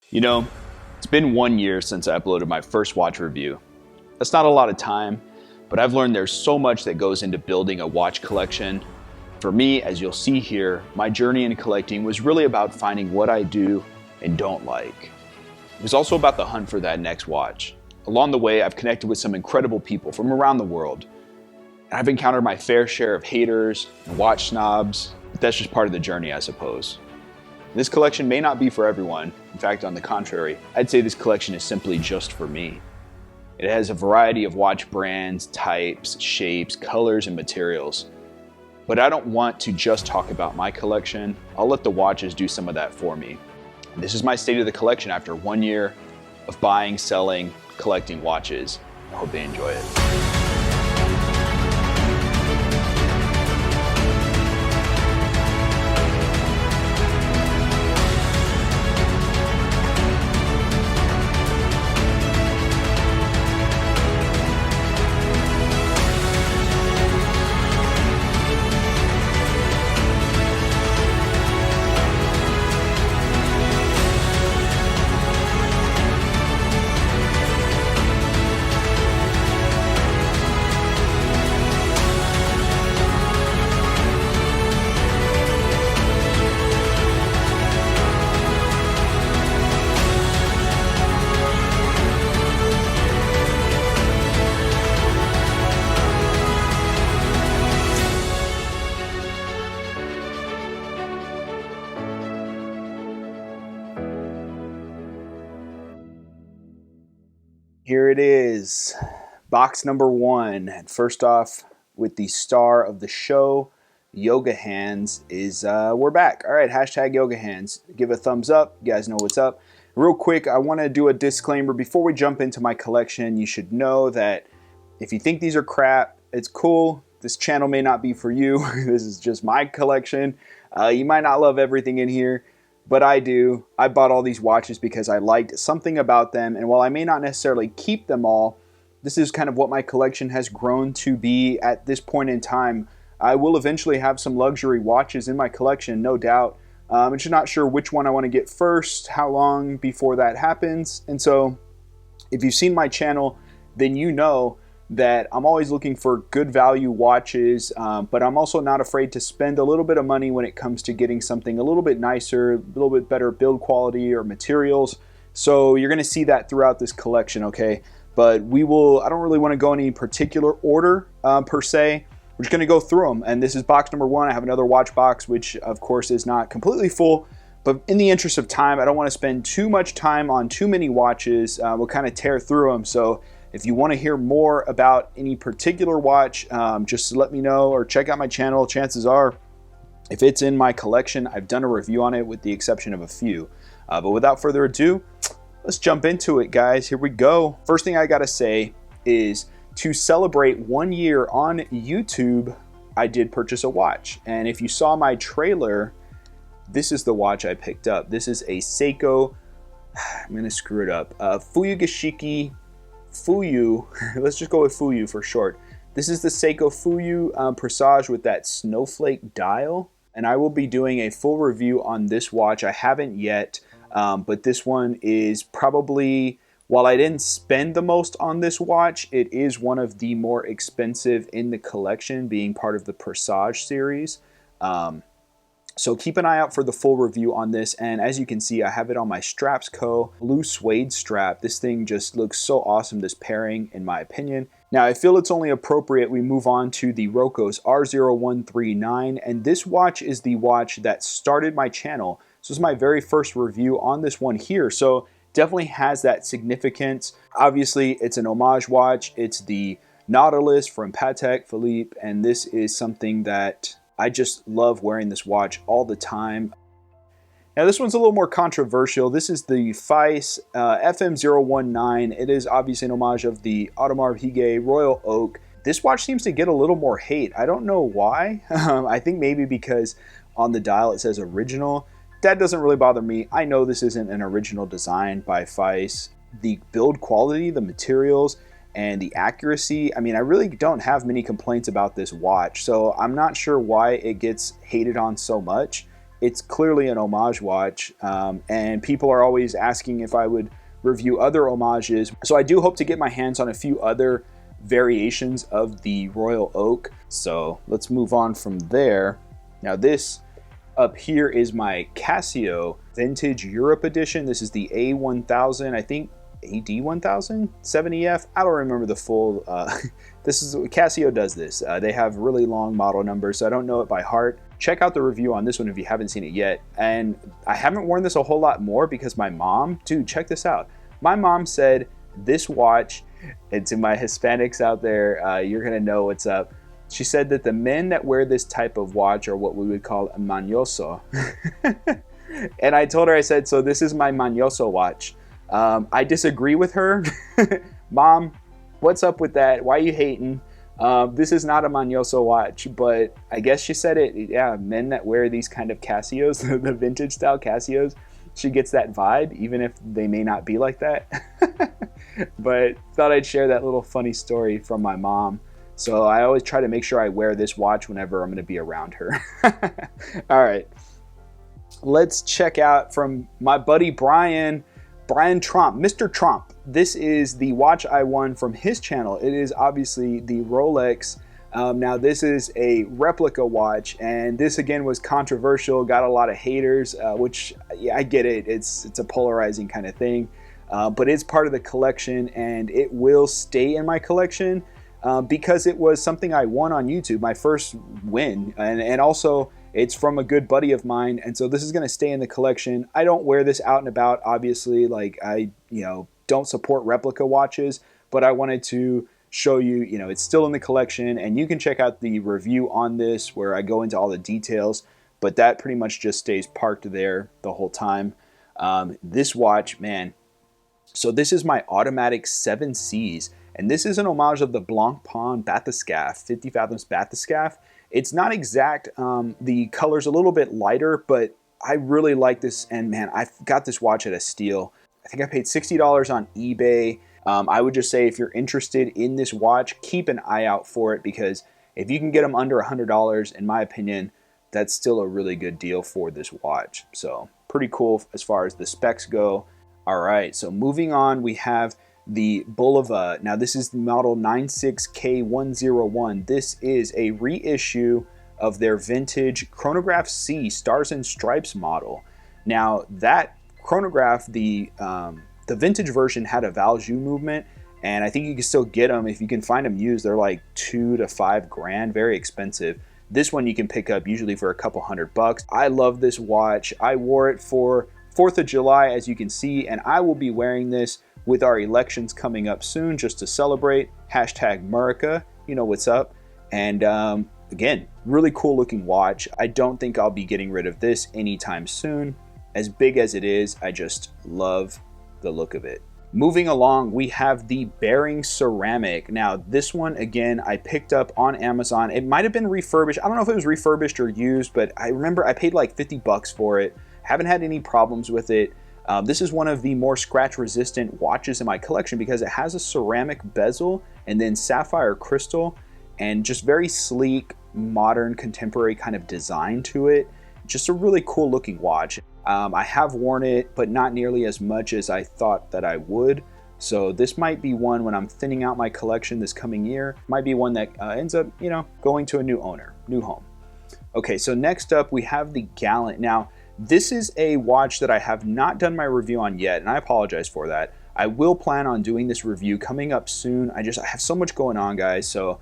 You know, it's been 1 year since I uploaded my first watch review. That's not a lot of time, but I've learned there's so much that goes into building a watch collection. For me, as you'll see here, my journey in collecting was really about finding what I do and don't like. It was also about the hunt for that next watch. Along the way, I've connected with some incredible people from around the world. And I've encountered my fair share of haters and watch snobs, but that's just part of the journey, I suppose. This collection may not be for everyone. In fact, on the contrary, I'd say this collection is simply just for me. It has a variety of watch brands, types, shapes, colors, and materials. But I don't want to just talk about my collection. I'll let the watches do some of that for me. This is my state of the collection after 1 year of buying, selling, collecting watches. I hope they enjoy it. Here it is, box number 1. And first off, with the star of the show, Yoga Hands, is we're back. All right, hashtag Yoga Hands. Give a thumbs up. You guys know what's up. Real quick, I want to do a disclaimer before we jump into my collection. You should know that if you think these are crap, it's cool. This channel may not be for you. This is just my collection. You might not love everything in here, but I do. I bought all these watches because I liked something about them, and while I may not necessarily keep them all, this is kind of what my collection has grown to be at this point in time. I will eventually have some luxury watches in my collection, no doubt. I'm just not sure which one I want to get first, how long before that happens, and so if you've seen my channel, then you know that I'm always looking for good value watches, but I'm also not afraid to spend a little bit of money when it comes to getting something a little bit nicer, a little bit better build quality or materials. So you're going to see that throughout this collection, okay? But I don't really want to go in any particular order per se. We're just going to go through them. And this is box number 1. I have another watch box, which of course is not completely full. But in the interest of time, I don't want to spend too much time on too many watches. We'll kind of tear through them. So if you want to hear more about any particular watch, just let me know or check out my channel. Chances are, if it's in my collection, I've done a review on it with the exception of a few. But without further ado, let's jump into it, guys. Here we go. First thing I gotta say is to celebrate 1 year on YouTube, I did purchase a watch. And if you saw my trailer, this is the watch I picked up. This is a Seiko, I'm gonna screw it up, Fuyu, let's just go with Fuyu for short. This is the Seiko Fuyu Presage with that snowflake dial, and I will be doing a full review on this watch. I haven't yet, but this one is probably, while I didn't spend the most on this watch, it is one of the more expensive in the collection, being part of the Presage series. So keep an eye out for the full review on this, and as you can see, I have it on my Straps Co. blue suede strap. This thing just looks so awesome, this pairing, in my opinion. Now, I feel it's only appropriate we move on to the Roco's R0139, and this watch is the watch that started my channel. So this is my very first review on this one here, so definitely has that significance. Obviously, it's an homage watch. It's the Nautilus from Patek Philippe, and this is something that I just love wearing this watch all the time. Now this one's a little more controversial. This is the Feiss FM019. It is obviously an homage of the Audemars Piguet Royal Oak. This watch seems to get a little more hate. I don't know why. I think maybe because on the dial it says original. That doesn't really bother me. I know this isn't an original design by Feiss. The build quality, the materials, and the accuracy, I mean, I really don't have many complaints about this watch, so I'm not sure why it gets hated on so much. it's clearly an homage watch, and people are always asking if I would review other homages. So I do hope to get my hands on a few other variations of the Royal Oak. So let's move on from there. Now this up here is my Casio Vintage Europe Edition. This is the A1000, I think AD1000 70F. I don't remember the full. This is Casio does this. They have really long model numbers, so I don't know it by heart. Check out the review on this one if you haven't seen it yet. And I haven't worn this a whole lot more because my mom, dude, check this out. My mom said this watch, and to my Hispanics out there, you're gonna know what's up. She said that the men that wear this type of watch are what we would call a mañoso. And I told her, I said, so this is my mañoso watch. I disagree with her. Mom, what's up with that? Why are you hating? This is not a mañoso watch, but I guess she said it. Yeah, men that wear these kind of Casios, the vintage style Casios, she gets that vibe, even if they may not be like that. But thought I'd share that little funny story from my mom. So I always try to make sure I wear this watch whenever I'm going to be around her. All right. Let's check out from my buddy Brian Trump, Mr. Trump. This is the watch I won from his channel. It is obviously the Rolex. Now this is a replica watch, and this again was controversial, got a lot of haters, which yeah, I get it. It's a polarizing kind of thing, but it's part of the collection, and it will stay in my collection because it was something I won on YouTube, my first win, and also it's from a good buddy of mine, and so this is going to stay in the collection. I don't wear this out and about, obviously. Like I, don't support replica watches, but I wanted to show you, it's still in the collection, and you can check out the review on this where I go into all the details. But that pretty much just stays parked there the whole time. This watch, man. So this is my automatic 7Cs, and this is an homage of the Blancpain bathyscaphe, 50 fathoms bathyscaphe. It's not exact. The color's a little bit lighter, but I really like this. And man, I got this watch at a steal. I think I paid $60 on eBay. I would just say if you're interested in this watch, keep an eye out for it, because if you can get them under $100, in my opinion, that's still a really good deal for this watch. So pretty cool as far as the specs go. All right, so moving on, we have the Bulova. Now this is the model 96K101. This is a reissue of their vintage Chronograph C Stars and Stripes model. Now that chronograph, the vintage version had a Valjoux movement, and I think you can still get them if you can find them used. They're like $2 to $5 grand, very expensive. This one you can pick up usually for a couple $100. I love this watch. I wore it for 4th of July, as you can see, and I will be wearing this with our elections coming up soon just to celebrate. #Murica, you know what's up. And again, really cool looking watch. I don't think I'll be getting rid of this anytime soon. As big as it is, I just love the look of it. Moving along, we have the Bearing Ceramic. Now this one, again, I picked up on Amazon. It might have been refurbished. I don't know if it was refurbished or used, but I remember I paid like 50 bucks for it. Haven't had any problems with it. This is one of the more scratch resistant watches in my collection because it has a ceramic bezel and then sapphire crystal and just very sleek, modern, contemporary kind of design to it. Just a really cool looking watch. I have worn it, but not nearly as much as I thought that I would. So this might be one when I'm thinning out my collection this coming year. Might be one that ends up, going to a new owner, new home. Okay, so next up we have the Gallant. Now, this is a watch that I have not done my review on yet, and I apologize for that. I will plan on doing this review coming up soon. I have so much going on, guys, so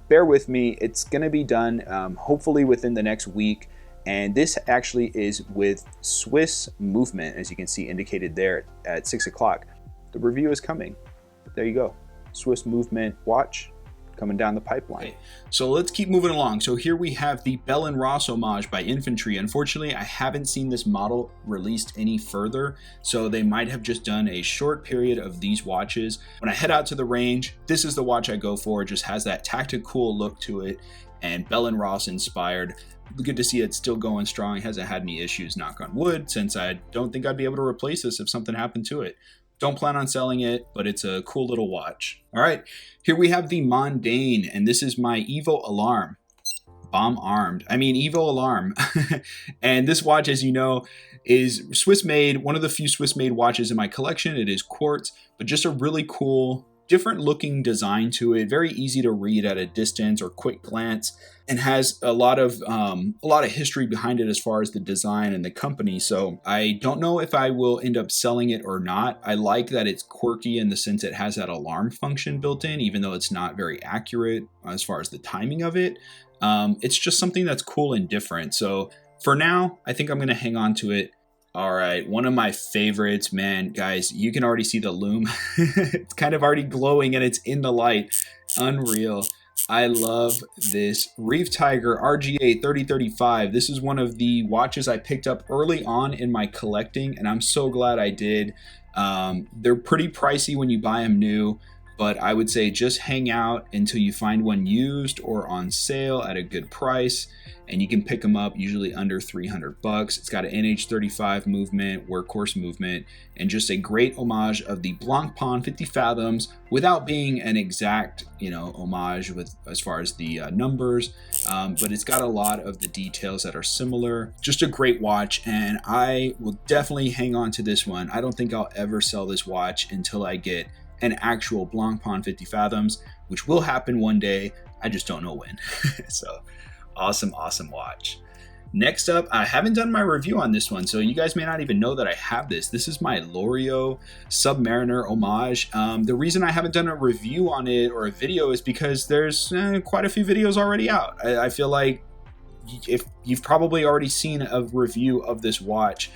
bear with me. It's gonna be done hopefully within the next week. And this actually is with Swiss Movement, as you can see indicated there at 6 o'clock. The review is coming. There you go. Swiss Movement watch coming down the pipeline. Okay, so let's keep moving along. So here we have the Bell & Ross homage by Infantry. Unfortunately, I haven't seen this model released any further, so they might have just done a short period of these watches. When I head out to the range, this is the watch I go for. It just has that tactical look to it and Bell & Ross inspired. Good to see it's still going strong. It hasn't had any issues, knock on wood, since I don't think I'd be able to replace this if something happened to it. Don't plan on selling it, but it's a cool little watch. All right, here we have the Mondaine, and this is my Evo Alarm. bomb armed. I mean, evil alarm. And this watch, as you know, is Swiss made, one of the few Swiss made watches in my collection. It is quartz, but just a really cool, different looking design to it. Very easy to read at a distance or quick glance, and has a lot of history behind it as far as the design and the company. So I don't know if I will end up selling it or not. I like that it's quirky in the sense it has that alarm function built in, even though it's not very accurate as far as the timing of it. It's just something that's cool and different. So for now, I think I'm going to hang on to it. All right, one of my favorites, man, guys, you can already see the lume. It's kind of already glowing and it's in the light. Unreal. I love this Reef Tiger RGA 3035. This is one of the watches I picked up early on in my collecting, and I'm so glad I did. They're pretty pricey when you buy them new, but I would say just hang out until you find one used or on sale at a good price, and you can pick them up usually under $300. It's got an NH35 movement, workhorse movement, and just a great homage of the Blancpain 50 Fathoms without being an exact, homage with as far as the numbers, but it's got a lot of the details that are similar. Just a great watch, and I will definitely hang on to this one. I don't think I'll ever sell this watch until I get an actual Blancpain 50 Fathoms, which will happen one day. I just don't know when. So awesome watch. Next up, I haven't done my review on this one, so you guys may not even know that I have this. This is my Loriot Submariner homage. The reason I haven't done a review on it or a video is because there's quite a few videos already out. I feel like if you've probably already seen a review of this watch.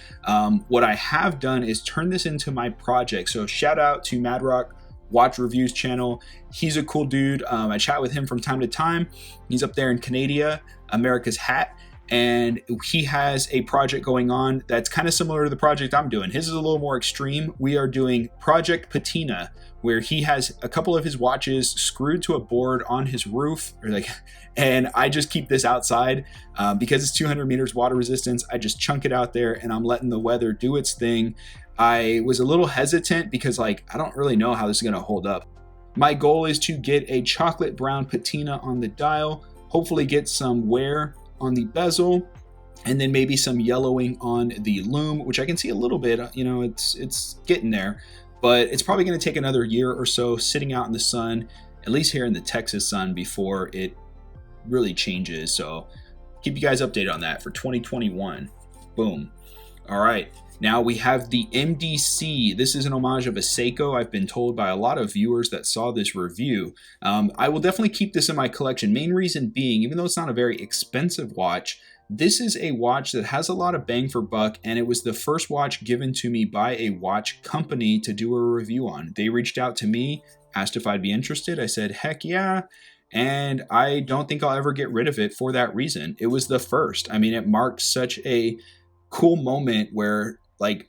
What I have done is turn this into my project. So shout out to Mad Rock Watch Reviews channel. He's a cool dude. I chat with him from time to time. He's up there in Canada, America's Hat, and he has a project going on that's kind of similar to the project I'm doing. His is a little more extreme. We are doing Project Patina, where he has a couple of his watches screwed to a board on his roof, and I just keep this outside because it's 200 meters water resistance. I just chunk it out there, and I'm letting the weather do its thing. I was a little hesitant because I don't really know how this is going to hold up. My goal is to get a chocolate brown patina on the dial, hopefully get some wear on the bezel, and then maybe some yellowing on the lume, which I can see a little bit. It's getting there, but it's probably going to take another year or so sitting out in the sun, at least here in the Texas sun, before it really changes. So keep you guys updated on that for 2021. Boom. All right. Now we have the MDC. This is an homage of a Seiko. I've been told by a lot of viewers that saw this review. I will definitely keep this in my collection. Main reason being, even though it's not a very expensive watch, this is a watch that has a lot of bang for buck, and it was the first watch given to me by a watch company to do a review on. They reached out to me, asked if I'd be interested. I said, heck yeah. And I don't think I'll ever get rid of it for that reason. It was the first. I mean, it marked such a cool moment where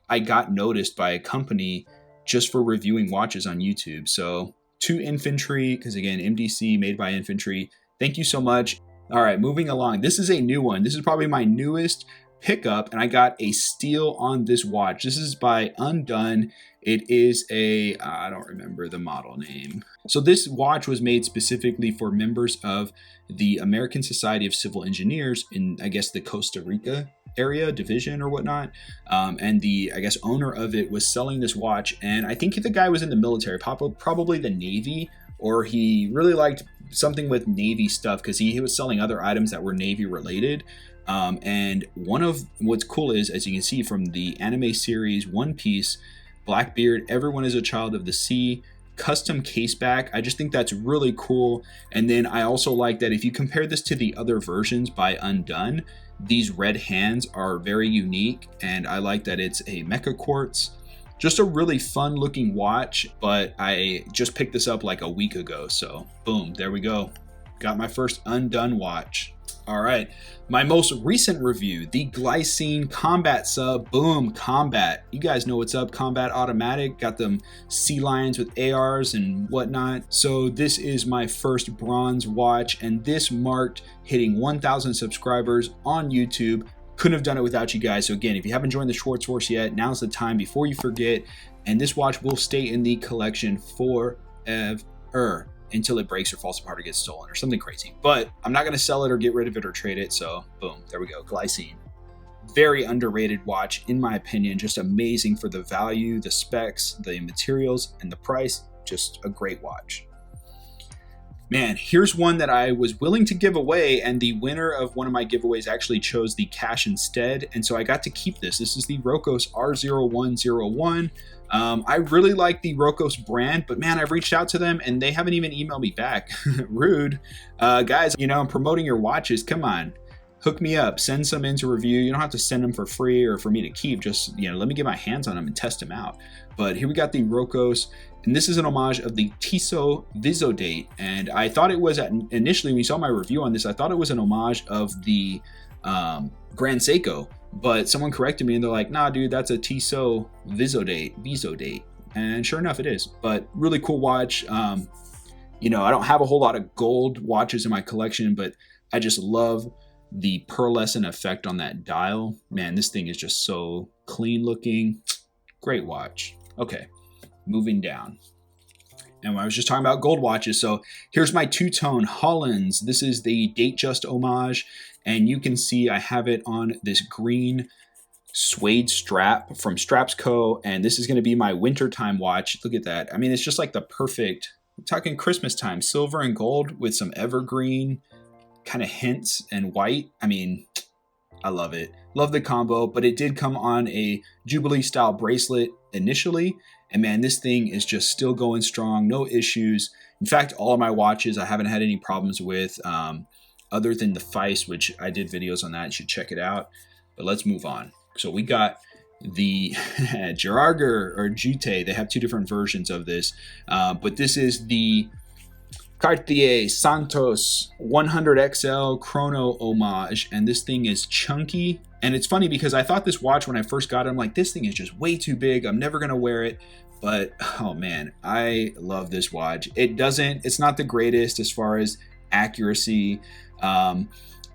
I got noticed by a company just for reviewing watches on YouTube. So to Infantry, because again, MDC made by Infantry, thank you so much. All right, moving along. This is a new one. This is probably my newest pickup, and I got a steal on this watch. This is by Undone. It is I don't remember the model name. So this watch was made specifically for members of the American Society of Civil Engineers in, I guess, the Costa Rica area division or whatnot. And the, I guess, owner of it was selling this watch. And I think the guy was in the military, probably the Navy, or he really liked something with Navy stuff because he was selling other items that were Navy related. And one of what's cool is, as you can see from the anime series One Piece, Blackbeard, Everyone is a Child of the Sea, custom case back. I just think that's really cool. And then I also like that if you compare this to the other versions by Undone, these red hands are very unique, and I like that it's a mecha quartz. Just a really fun looking watch, but I just picked this up like a week ago, so boom, there we go. Got my first Undone watch. All right, my most recent review, the Glycine Combat Sub. Boom, Combat. You guys know what's up, Combat Automatic. Got them sea lions with ARs and whatnot. So this is my first bronze watch, and this marked hitting 1,000 subscribers on YouTube. Couldn't have done it without you guys. So again, if you haven't joined the Schwartz Force yet, now's the time before you forget. And this watch will stay in the collection forever. until it breaks or falls apart or gets stolen or something crazy. But I'm not going to sell it or get rid of it or trade it. So boom, there we go. Glycine. Very underrated watch, in my opinion. Just amazing for the value, the specs, the materials, and the price. Just a great watch. Man, here's one that I was willing to give away, and the winner of one of my giveaways actually chose the cash instead, and so I got to keep this. This is the Rocos R0101. I really like the Rocos brand, but man, I've reached out to them and they haven't even emailed me back. Rude. Guys, you know, I'm promoting your watches. Come on. Hook me up, send some in to review. You don't have to send them for free or for me to keep. Just, you know, let me get my hands on them and test them out. But here we got the Rocos, and this is an homage of the Tissot Visodate. And I thought it was, initially when you saw my review on this, I thought it was an homage of the Grand Seiko. But someone corrected me and they're like, nah, dude, that's a Tissot Visodate. And sure enough, it is. But really cool watch. You know, I don't have a whole lot of gold watches in my collection, but I just love the pearlescent effect on that dial. Man, this thing is just so clean looking. Great watch. Okay, moving down. And I was just talking about gold watches. So here's my two-tone Hollands. This is the Datejust homage. And you can see I have it on this green suede strap from Straps Co. And this is going to be my wintertime watch. Look at that. I mean, it's just like the perfect, I'm talking Christmas time, silver and gold with some evergreen kind of hints and white. I mean, I love it. Love the combo, but it did come on a Jubilee style bracelet initially. And man, this thing is just still going strong. No issues. In fact, all of my watches I haven't had any problems with, other than the Feist, which I did videos on that. You should check it out. But let's move on. So we got the Gerarger or Jute. They have two different versions of this. But this is the Cartier Santos 100XL Chrono homage, and this thing is chunky. And it's funny because I thought this watch when I first got it, I'm like, this thing is just way too big. I'm never gonna wear it. But oh man, I love this watch. It's not the greatest as far as accuracy. And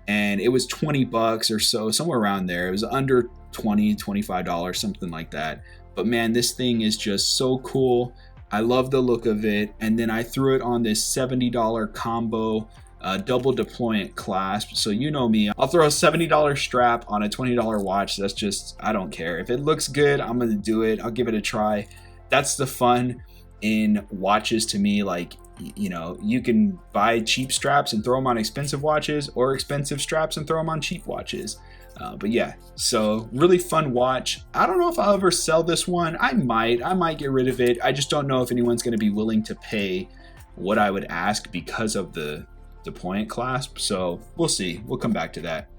it was 20 bucks or so, somewhere around there. It was under $20, $25, something like that. But man, this thing is just so cool. I love the look of it. And then I threw it on this $70 combo double deployant clasp. So you know me, I'll throw a $70 strap on a $20 watch. That's just, I don't care. If it looks good, I'm gonna do it. I'll give it a try. That's the fun in watches to me. Like, you know, you can buy cheap straps and throw them on expensive watches, or expensive straps and throw them on cheap watches. But yeah, so really fun watch. I don't know if I'll ever sell this one. I might get rid of it. I just don't know if anyone's going to be willing to pay what I would ask because of the deployant clasp. So we'll see. We'll come back to that.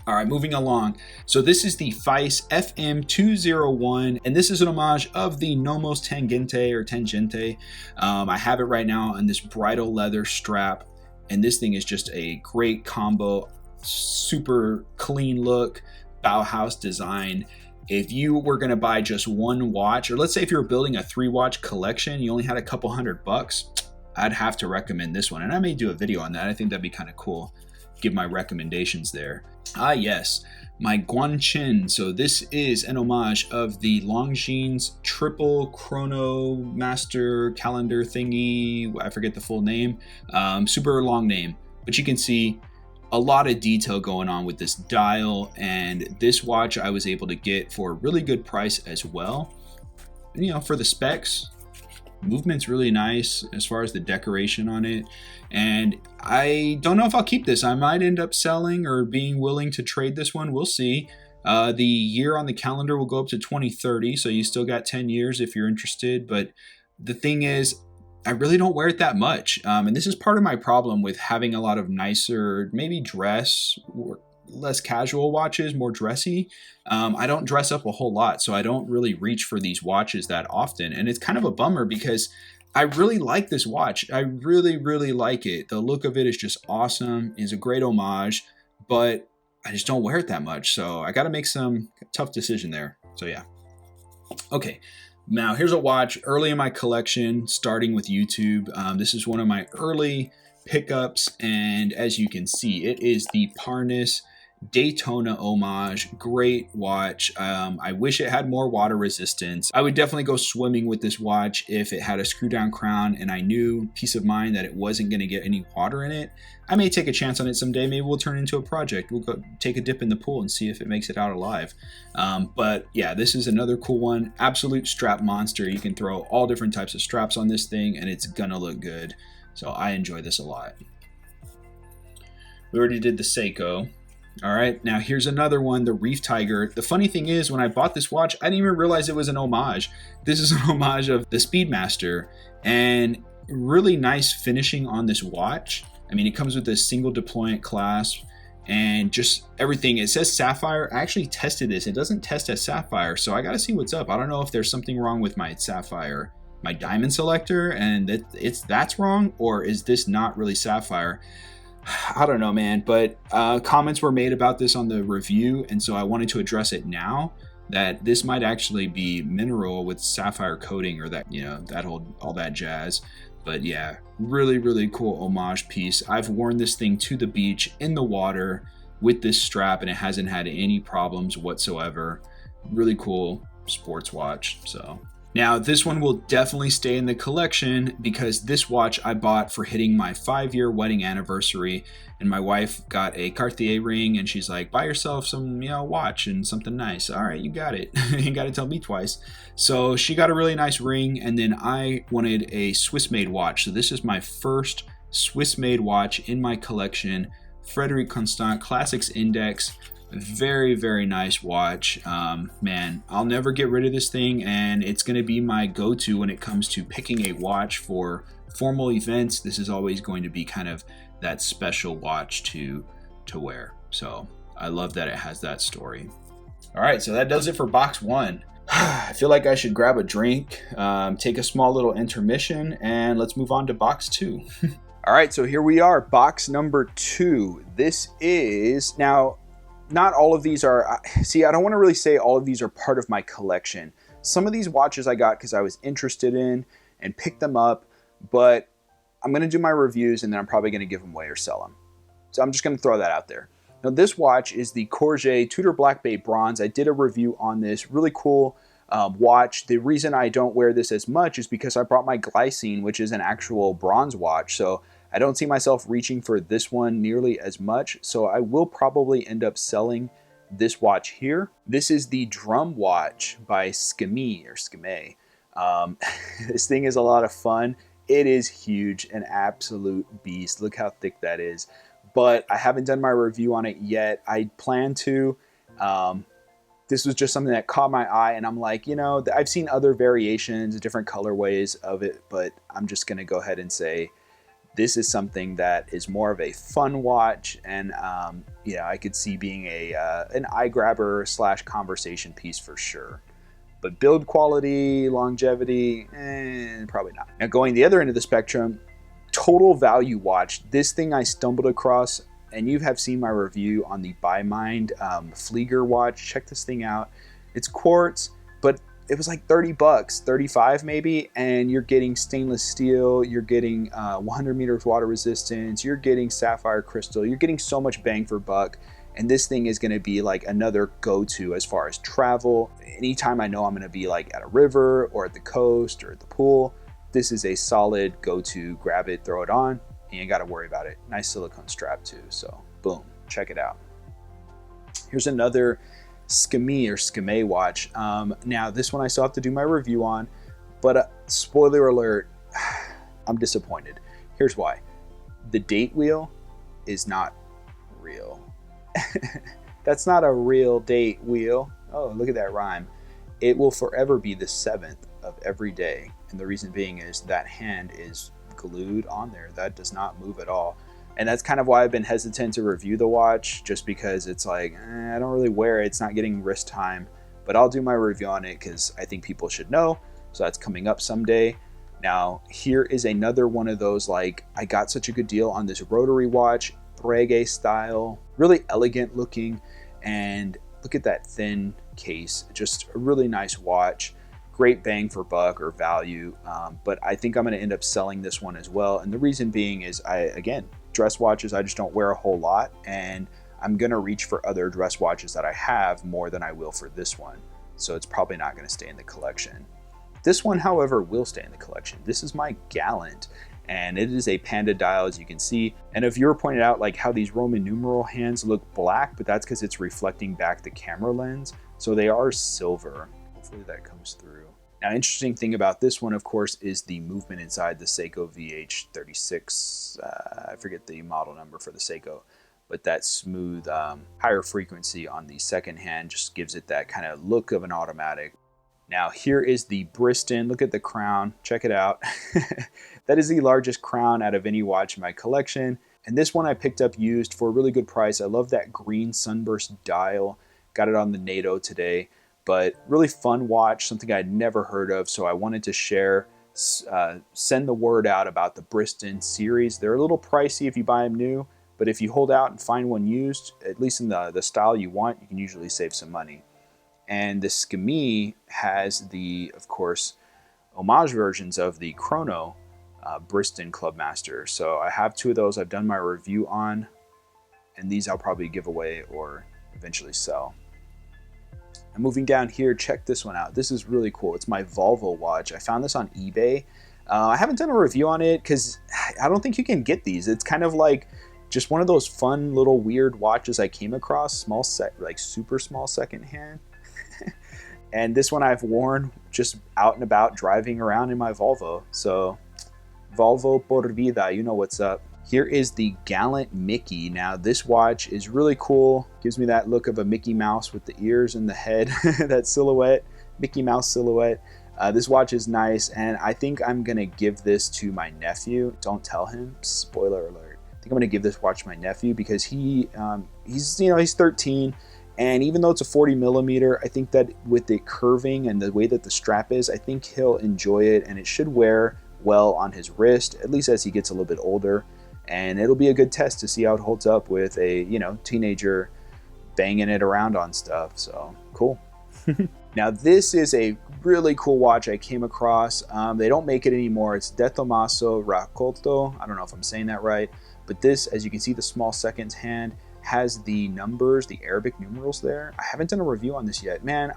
All right, moving along. So this is the Feist FM201, and this is an homage of the Nomos Tangente. I have it right now on this bridal leather strap, and this thing is just a great combo. Super clean look, Bauhaus design. If you were going to buy just one watch, or let's say if you were building a 3-watch collection, you only had a couple $100, I'd have to recommend this one. And I may do a video on that. I think that'd be kind of cool. Give my recommendations there. Yes, my Guanchin. So this is an homage of the Longines triple chrono master calendar thingy. I forget the full name. Super long name, but you can see a lot of detail going on with this dial, and this watch I was able to get for a really good price as well. You know, for the specs, movement's really nice as far as the decoration on it, and I don't know if I'll keep this. I might end up selling or being willing to trade this one. We'll see. The year on the calendar will go up to 2030, so you still got 10 years if you're interested. But the thing is, I really don't wear it that much. And this is part of my problem with having a lot of nicer, maybe dress, or less casual watches, more dressy. I don't dress up a whole lot, so I don't really reach for these watches that often. And it's kind of a bummer because I really like this watch. I really, really like it. The look of it is just awesome. It's a great homage, but I just don't wear it that much. So I got to make some tough decision there. So yeah. Okay. Now, here's a watch early in my collection, starting with YouTube. This is one of my early pickups, and as you can see, it is the Parnis Daytona homage, great watch. I wish it had more water resistance. I would definitely go swimming with this watch if it had a screw down crown and I knew peace of mind that it wasn't going to get any water in it. I may take a chance on it someday. Maybe we'll turn it into a project. We'll go take a dip in the pool and see if it makes it out alive. But yeah, this is another cool one. Absolute strap monster. You can throw all different types of straps on this thing and it's gonna look good. So I enjoy this a lot. We already did the Seiko. All right, now here's another one, the Reef Tiger. The funny thing is, when I bought this watch, I didn't even realize it was an homage. This is an homage of the Speedmaster, and really nice finishing on this watch. I mean, it comes with a single deployant clasp and just everything. It says sapphire. I actually tested this. It doesn't test as sapphire, so I gotta see what's up. I don't know if there's something wrong with my sapphire, my diamond selector, and that's wrong, or is this not really sapphire? I don't know, man, but comments were made about this on the review, and so I wanted to address it now, that this might actually be mineral with sapphire coating, or that, you know, that whole, all that jazz. But yeah, really, really cool homage piece. I've worn this thing to the beach in the water with this strap, and it hasn't had any problems whatsoever. Really cool sports watch. So now this one will definitely stay in the collection because this watch I bought for hitting my 5-year wedding anniversary, and my wife got a Cartier ring and she's like, buy yourself some, you know, watch and something nice. All right, you got it. You got to tell me twice. So she got a really nice ring, and then I wanted a Swiss made watch. So this is my first Swiss made watch in my collection. Frederic Constant Classics Index. Very, very nice watch. Man, I'll never get rid of this thing, and it's going to be my go-to when it comes to picking a watch for formal events. This is always going to be kind of that special watch to wear. So I love that it has that story. All right, so that does it for box 1. I feel like I should grab a drink, take a small little intermission, and let's move on to box 2. All right, so here we are, box number 2. This is now, not all of these are, see, I don't want to really say all of these are part of my collection. Some of these watches I got because I was interested in and picked them up, but I'm going to do my reviews and then I'm probably going to give them away or sell them. So I'm just going to throw that out there. Now this watch is the Courget Tudor Black Bay Bronze. I did a review on this, really cool watch. The reason I don't wear this as much is because I brought my Glycine, which is an actual bronze watch. So I don't see myself reaching for this one nearly as much, so I will probably end up selling this watch here. This is the Drum Watch by Skimé or Skimé. This thing is a lot of fun. It is huge, an absolute beast. Look how thick that is. But I haven't done my review on it yet. I plan to. This was just something that caught my eye, and I'm like, you know, I've seen other variations, different colorways of it, but I'm just gonna go ahead and say, this is something that is more of a fun watch, and yeah, I could see being an eye grabber / conversation piece for sure. But build quality, longevity, probably not. Now going the other end of the spectrum, total value watch. This thing I stumbled across, and you have seen my review on the By Mind Flieger watch. Check this thing out. It's quartz, but it was like 30 bucks, 35 maybe, and you're getting stainless steel, you're getting 100 meters water resistance, you're getting sapphire crystal, you're getting so much bang for buck, and this thing is gonna be like another go-to as far as travel. Anytime I know I'm gonna be like at a river or at the coast or at the pool, this is a solid go-to. Grab it, throw it on, and you ain't gotta worry about it. Nice silicone strap too, so boom, check it out. Here's another Skimé or Skimé watch. Now this one I still have to do my review on, but spoiler alert, I'm disappointed. Here's why. The date wheel is not real. That's not a real date wheel. Oh, look at that rhyme. It will forever be the 7th of every day, and the reason being is that hand is glued on there. That does not move at all. And that's kind of why I've been hesitant to review the watch, just because it's like, I don't really wear it. It's not getting wrist time, but I'll do my review on it because I think people should know. So that's coming up someday. Now, here is another one of those, like, I got such a good deal on this rotary watch, Breguet style, really elegant looking. And look at that thin case, just a really nice watch. Great bang for buck or value. But I think I'm going to end up selling this one as well. And the reason being is, again, dress watches I just don't wear a whole lot, and I'm gonna reach for other dress watches that I have more than I will for this one. So it's probably not gonna stay in the collection. This one, however, will stay in the collection. This is my Gallant, and it is a panda dial, as you can see. And a viewer pointed out like how these Roman numeral hands look black, but that's because it's reflecting back the camera lens. So they are silver. Hopefully that comes through. Now, interesting thing about this one, of course, is the movement inside the Seiko VH36. I forget the model number for the Seiko, but that smooth, higher frequency on the second hand just gives it that kind of look of an automatic. Now, here is the Briston. Look at the crown. Check it out. That is the largest crown out of any watch in my collection. And this one I picked up used for a really good price. I love that green sunburst dial. Got it on the NATO today. But really fun watch, something I'd never heard of, so I wanted to share, send the word out about the Briston series. They're a little pricey if you buy them new, but if you hold out and find one used, at least in the style you want, you can usually save some money. And the Skimmy has the, of course, homage versions of the Chrono Briston Clubmaster. So I have two of those I've done my review on, and these I'll probably give away or eventually sell. And moving down here, check this one out. This is really cool. It's my Volvo watch. I found this on eBay. I haven't done a review on it because I don't think you can get these. It's kind of like just one of those fun little weird watches I came across, small set, like super small secondhand. And this one I've worn just out and about driving around in my Volvo. So Volvo por vida, you know what's up. Here is the Gallant Mickey. Now this watch is really cool. Gives me that look of a Mickey Mouse with the ears and the head, that silhouette, Mickey Mouse silhouette. This watch is nice, and I think I'm gonna give this to my nephew. Don't tell him, spoiler alert. I think I'm gonna give this watch to my nephew because he's 13, and even though it's a 40 millimeter, I think that with the curving and the way that the strap is, I think he'll enjoy it, and it should wear well on his wrist, at least as he gets a little bit older. And it'll be a good test to see how it holds up with a, teenager banging it around on stuff. So cool. Now this is a really cool watch I came across. They don't make it anymore. It's De Tommaso Raccolto. I don't know if I'm saying that right, but this, as you can see, the small seconds hand has the numbers, the Arabic numerals there. I haven't done a review on this yet. Man,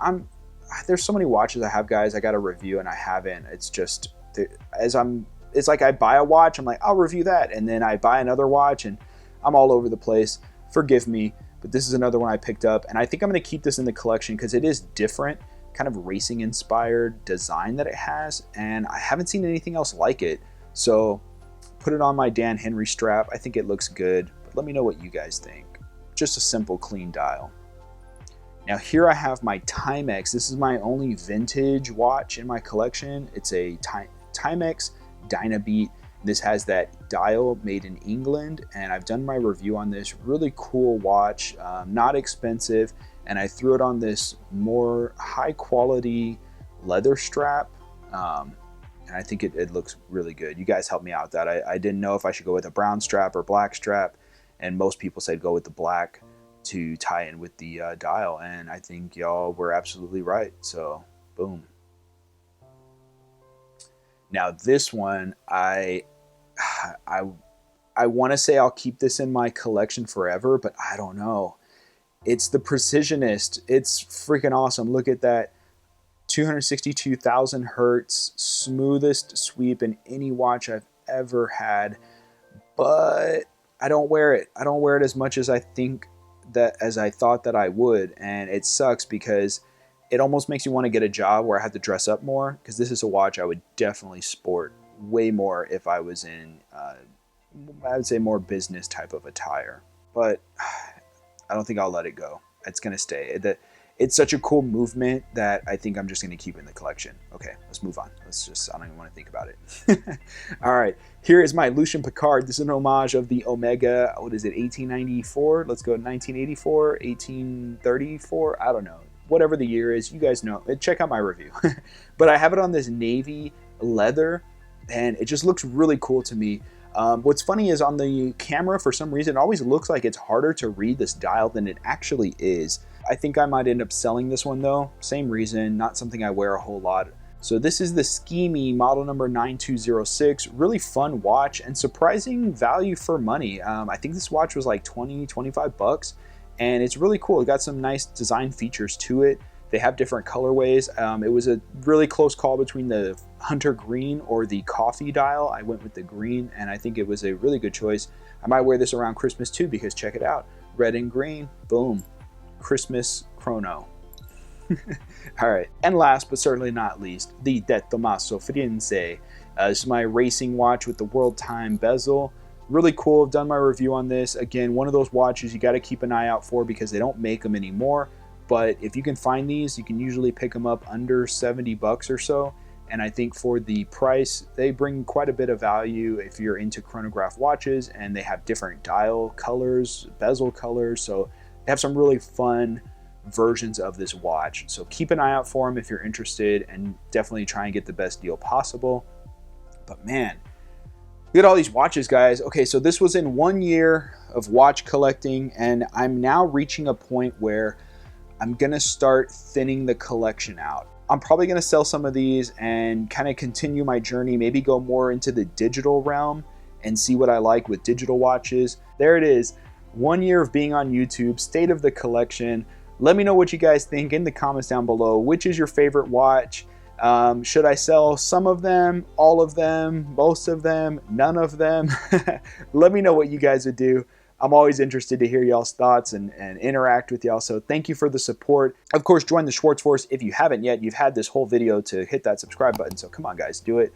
there's so many watches I have, guys, I got to review and I haven't. It's just, it's like I buy a watch, I'm like, I'll review that. And then I buy another watch and I'm all over the place. Forgive me, but this is another one I picked up. And I think I'm gonna keep this in the collection because it is different, kind of racing inspired design that it has. And I haven't seen anything else like it. So put it on my Dan Henry strap. I think it looks good, but let me know what you guys think. Just a simple, clean dial. Now here I have my Timex. This is my only vintage watch in my collection. It's a Timex Dynabeat. This has that dial made in England, and I've done my review on this. Really cool watch, not expensive, and I threw it on this more high quality leather strap, and I think it looks really good. You guys helped me out with that. I didn't know if I should go with a brown strap or black strap, and most people said go with the black to tie in with the dial, and I think y'all were absolutely right. So boom. Now this one, I want to say I'll keep this in my collection forever, but I don't know. It's the Precisionist. It's freaking awesome. Look at that 262,000 hertz, smoothest sweep in any watch I've ever had. But I don't wear it. I don't wear it as much as I thought that I would, and it sucks because it almost makes you want to get a job where I have to dress up more, because this is a watch I would definitely sport way more if I was in, I would say, more business type of attire. But I don't think I'll let it go. It's going to stay. It's such a cool movement that I think I'm just going to keep in the collection. Okay, let's move on. I don't even want to think about it. All right, here is my Lucien Piccard. This is an homage of the Omega, what is it, 1894? Let's go 1984, 1834, I don't know. Whatever the year is, you guys know. Check out my review. But I have it on this navy leather, and it just looks really cool to me. What's funny is on the camera, for some reason, it always looks like it's harder to read this dial than it actually is. I think I might end up selling this one though. Same reason, not something I wear a whole lot. So this is the Skimmy model number 9206. Really fun watch and surprising value for money. I think this watch was like 20, 25 bucks. and it's really cool. It got some nice design features to it. They have different colorways. It was a really close call between the hunter green or the coffee dial. I went with the green, and I think it was a really good choice. I might wear this around Christmas too, because check it out. Red and green, boom, Christmas chrono. All right, and last but certainly not least, the De Tomaso Firenze. This is my racing watch with the world time bezel. Really cool. I've done my review on this. Again, one of those watches you got to keep an eye out for because they don't make them anymore. But if you can find these, you can usually pick them up under 70 bucks or so. And I think for the price, they bring quite a bit of value if you're into chronograph watches, and they have different dial colors, bezel colors. So they have some really fun versions of this watch. So keep an eye out for them if you're interested, and definitely try and get the best deal possible. But man, look at all these watches, guys. Okay, so this was in 1 year of watch collecting, and I'm now reaching a point where I'm gonna start thinning the collection out. I'm probably gonna sell some of these and kind of continue my journey, maybe go more into the digital realm and see what I like with digital watches. There it is, 1 year of being on YouTube, state of the collection. Let me know what you guys think in the comments down below. Which is your favorite watch? Should I sell some of them, all of them, most of them, none of them? Let me know what you guys would do. I'm always interested to hear y'all's thoughts and interact with y'all. So thank you for the support. Of course, join the Schwartz Force if you haven't yet. You've had this whole video to hit that subscribe button. So come on, guys, do it.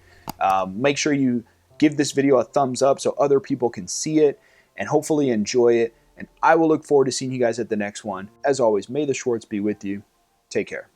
Make sure you give this video a thumbs up so other people can see it and hopefully enjoy it. And I will look forward to seeing you guys at the next one. As always, may the Schwartz be with you. Take care.